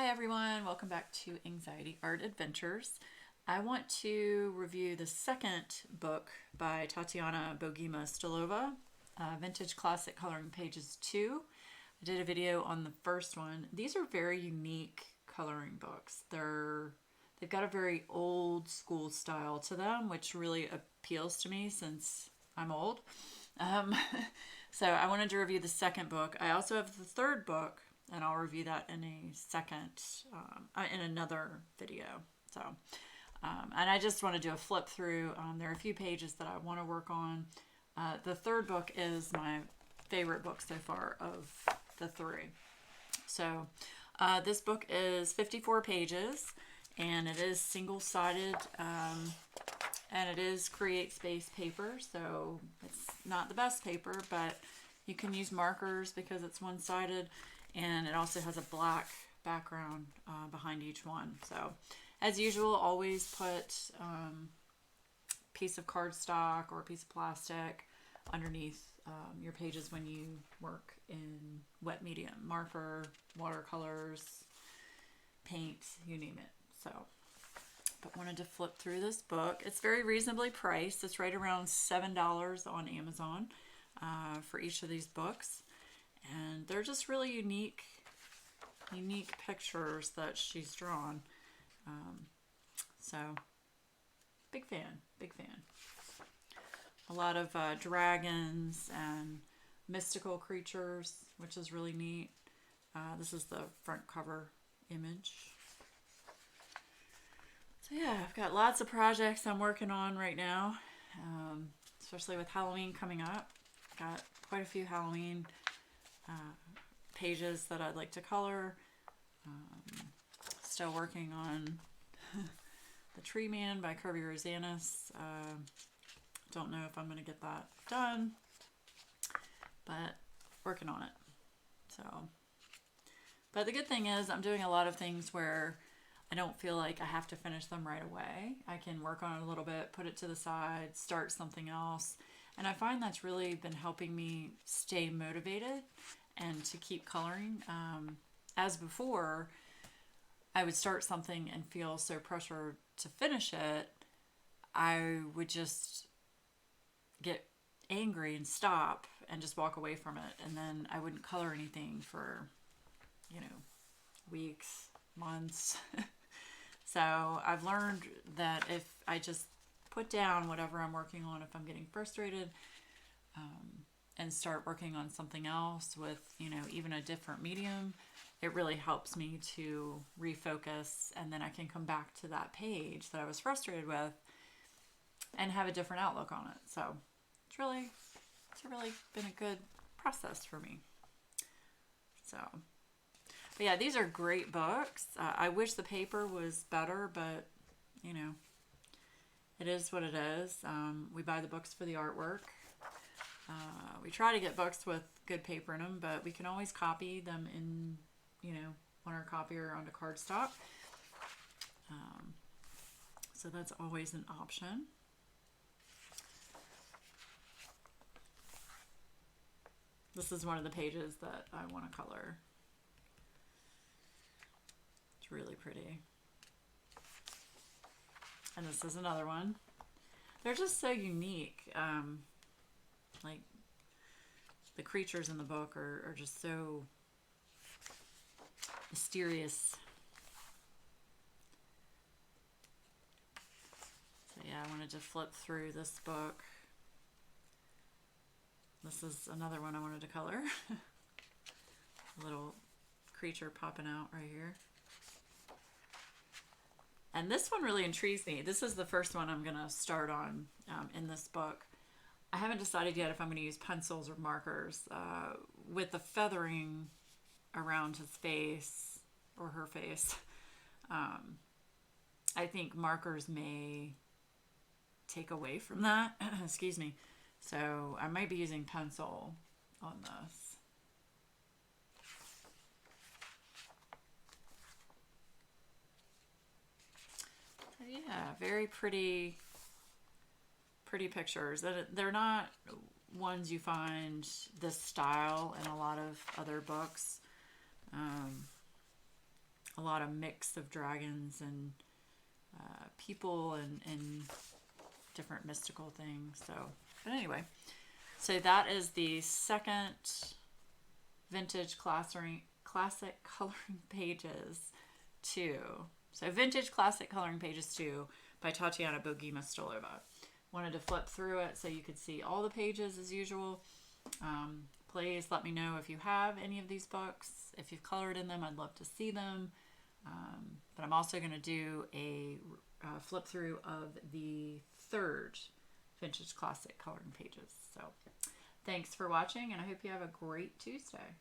Hi everyone, welcome back to Anxiety Art Adventures. I want to review the second book by Tatiana Bogema Stolova, Vintage Classic Coloring Pages 2. I did a video on the first one. These are very unique coloring books. They've got a very old school style to them, which really appeals to me since I'm old. Um, so I wanted to review the second book. I also have the third book, and I'll review that in a second, in another video. So, and I just want to do a flip through. There are a few pages that I want to work on. The third book is my favorite book so far of the three. So, this book is 54 pages, and it is single-sided, and it is Create Space paper, so it's not the best paper, but you can use markers because it's one-sided, and it also has a black background behind each one. So, as usual, always put a piece of cardstock or a piece of plastic underneath your pages when you work in wet medium, marker, watercolors, paint, you name it. So, but wanted to flip through this book. It's very reasonably priced. It's right around $7 on Amazon for each of these books. And they're just really unique pictures that she's drawn. So, big fan. A lot of dragons and mystical creatures, which is really neat. This is the front cover image. So yeah, I've got lots of projects I'm working on right now, especially with Halloween coming up. Got quite a few Halloween pages that I'd like to color. Still working on the Tree Man by Kirby Rosanis. Don't know if I'm going to get that done, but working on it. So, but the good thing is I'm doing a lot of things where I don't feel like I have to finish them right away. I can work on it a little bit, put it to the side, start something else. And I find that's really been helping me stay motivated and to keep coloring. As before, I would start something and feel so pressured to finish it, I would just get angry and stop and just walk away from it. And then I wouldn't color anything for, weeks, months. So I've learned that if I just put down whatever I'm working on, if I'm getting frustrated, and start working on something else with, even a different medium, it really helps me to refocus, and then I can come back to that page that I was frustrated with and have a different outlook on it. So it's really been a good process for me. So, but yeah, these are great books. I wish the paper was better, but it is what it is. We buy the books for the artwork. We try to get books with good paper in them, but we can always copy them in, on our copier onto cardstock. So that's always an option. This is one of the pages that I want to color. It's really pretty. And this is another one. They're just so unique. Like the creatures in the book are just so mysterious. So yeah, I wanted to flip through this book. This is another one I wanted to color. A little creature popping out right here. And this one really intrigues me. This is the first one I'm going to start on in this book. I haven't decided yet if I'm going to use pencils or markers. With the feathering around his face or her face, I think markers may take away from that. Excuse me. So I might be using pencil on this. So yeah, very pretty pictures. They're not ones you find this style in a lot of other books. A lot of mix of dragons and people and different mystical things. So, but anyway, so that is the second Vintage Classic Coloring Pages 2. So Vintage Classic Coloring Pages 2 by Tatiana Bogema Stolova. Wanted to flip through it so you could see all the pages as usual. Please let me know if you have any of these books. If you've colored in them, I'd love to see them. But I'm also going to do a flip through of the third Vintage Classic Coloring Pages. So thanks for watching, and I hope you have a great Tuesday.